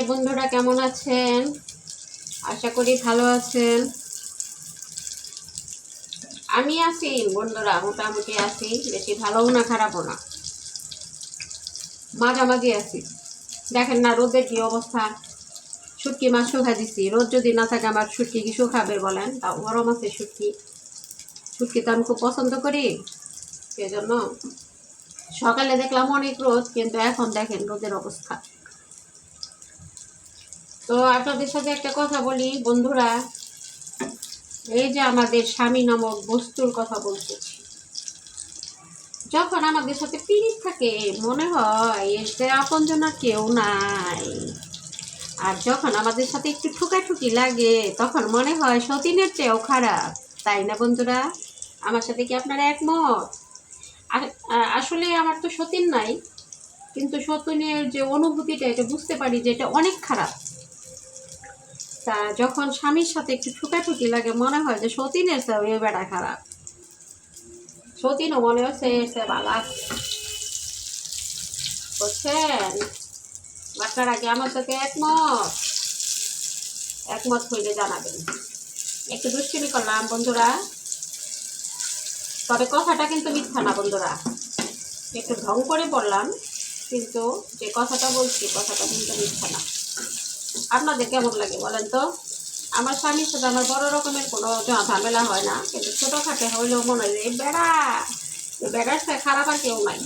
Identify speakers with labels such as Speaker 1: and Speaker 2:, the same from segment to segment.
Speaker 1: বন্ধুরা, কেমন আছেন? আশা করি ভালো আছেন। আমি আছি বন্ধুরা, মোটামুটি আছি, বেশি ভালোও না খারাপও না, মাঝামাঝি আছি। দেখেন না রোদের কি অবস্থা। শুটকি মাছ শুকা দিছি, রোদ যদি না থাকে আমার শুটকি কি শুকাবে বলেন? তাও গরম আছে শুটকি। শুটকি তো আমি খুব পছন্দ করি, সেজন্য সকালে দেখলাম অনেক রোদ, কিন্তু এখন দেখেন রোদের অবস্থা। তো আপনাদের সাথে একটা কথা বলি বন্ধুরা, এই যে আমাদের স্বামী নামক বস্তুর কথা বলতেছি, যখন আমাদের সাথে পীড়িত থাকে মনে হয় এতে আপনজন আর কেউ নাই, আর যখন আমাদের সাথে একটু ঠুকাঠুকি লাগে তখন মনে হয় সতীনের চেয়েও খারাপ। তাই না বন্ধুরা? আমার সাথে কি আপনারা একমত? আসলে আমার তো সতীন নাই, কিন্তু সতীনের যে অনুভূতিটা এটা বুঝতে পারি যে এটা অনেক খারাপ। তা যখন স্বামীর সাথে একটু ঠুকাঠুকি লাগে মনে হয় যে সতীনের চেয়েও এ বেড়া খারাপ। সতীনও মনে হচ্ছে সে বালা, বুঝছেন? বাচ্চারা কি আমার সাথে একমত? একমত হইলে জানাবেন। একটু দুষ্টিমি করলাম বন্ধুরা, তবে কথাটা কিন্তু মিথ্যা না বন্ধুরা, একটু ঢং করে বললাম, কিন্তু যে কথাটা বলছি কথাটা কিন্তু মিথ্যা না। আপনাদের কেমন লাগে বলেন তো? আমার স্বামীর সাথে আমার বড় রকমের কোনো ঝামেলা হয় না, কিন্তু ছোটোখাটো হইলেও মনে হয় যে বেড়া, বেড়ার সাথে খারাপ আর কেউ নাই।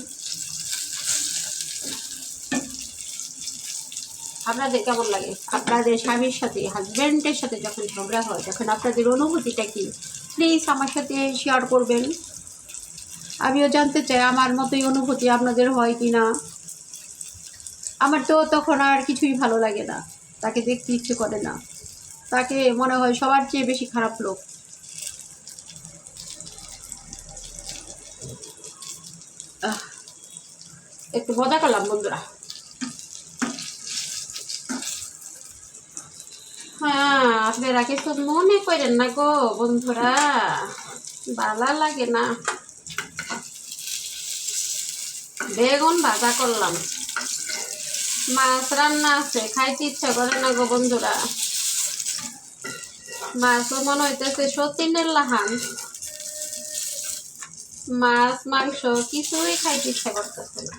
Speaker 1: আপনাদের কেমন লাগে? আপনাদের স্বামীর সাথে, হাজব্যান্ডের সাথে যখন ঝগড়া হয় তখন আপনাদের অনুভূতিটা কি? প্লিজ আমার সাথে শেয়ার করবেন। আমিও জানতে চাই আমার মতোই অনুভূতি আপনাদের হয় কি না। আমার তো তখন আর কিছুই ভালো লাগে না, তাকে দেখতে ইচ্ছে করে না, তাকে মনে হয় সবার চেয়ে বেশি খারাপ লোক। একটু মজা করলাম বন্ধুরা। হ্যাঁ, আপনারা কিছু মনে করেন না গো বন্ধুরা, ভালো লাগে না। বেগুন ভাজা করলাম, মাছ রান্না আছে, খাইতে ইচ্ছা করে না গো বন্ধুরা। মাছও মনে হইতেছে সতীনের লাহান, মাছ মাংস কিছুই খাইতে ইচ্ছা করতেছে না।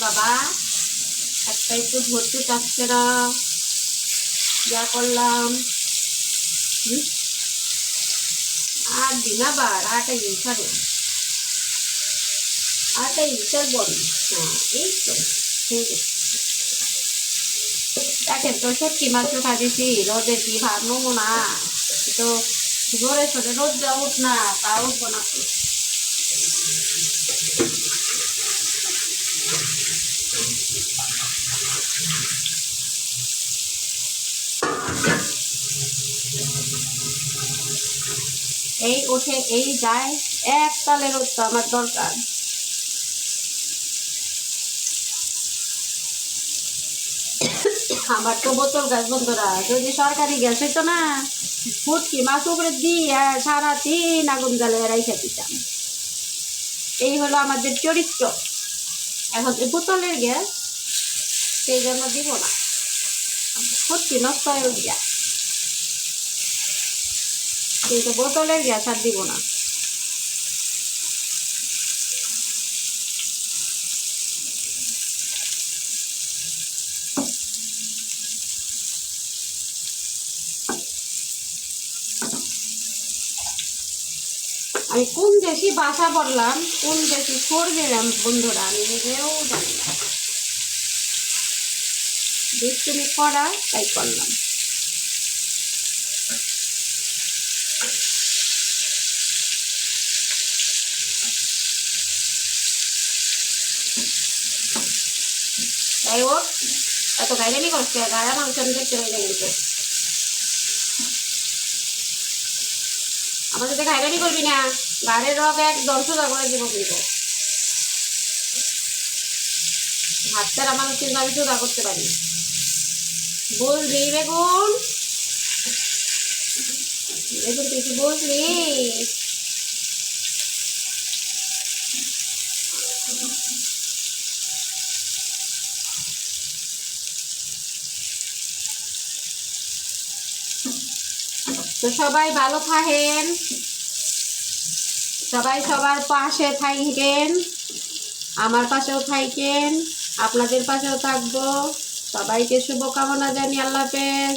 Speaker 1: বাবা একটা একটু ধরতে চাচ্ছে না, যা করলাম। আর দিন আবার আটাই ছাড়ো, আটাই ছাড়বো। হ্যাঁ এই তো ঠিক আছে। দেখেন তো সত্যি মাত্র খাইছি, রোদের কি ভাব নমুনা, তো জোরে সোরে রোদ যা উঠ না, তা উঠবো না তো। এই ওঠে এই যায়, এক তালে রোদ তো আমার দরকার। আমার তো বোতল গ্যাস বন্ধুরা, যদি সরকারি গ্যাস হইতো না, ফুটকি মাছ উপরে দিয়ে সারাদিন আগুন জ্বালিয়ে রাইখা দিতাম। এই হলো আমাদের চরিত্র। এখন যে বোতলের গ্যাস, সেই জন্য দিব না, ফুটকি নষ্ট হয়ে গিয়া, কিন্তু বোতলের গ্যাস আর দিব না। আমি কোন দেশি ভাষা বললাম, কোন দেশি সুর দিলাম বন্ধুরা, আমি নিজেও জানি না। দুষ্টুমি করা তাই করলাম। তাই ওর এত গাইডানি করছে, গাড়া মাংস আমি দেখতে পাই না, কিন্তু আমার সাথে খাইবানি করবি না, গাড়ির রক একদম সোজা করে দিব কিন্তু। হাতটার আমার কিন্তু আমি সোজা করতে পারি, বুঝলি বেগুন? বেগুন তুই কি বুঝলি? তো সবাই ভালো থাকেন, সবাই সবার পাশে থাকেন, আমার পাশেও থাকেন, আপনাদের পাশেও থাকবো। সবাইকে শুভকামনা জানি। আল্লাহ হাফেজ।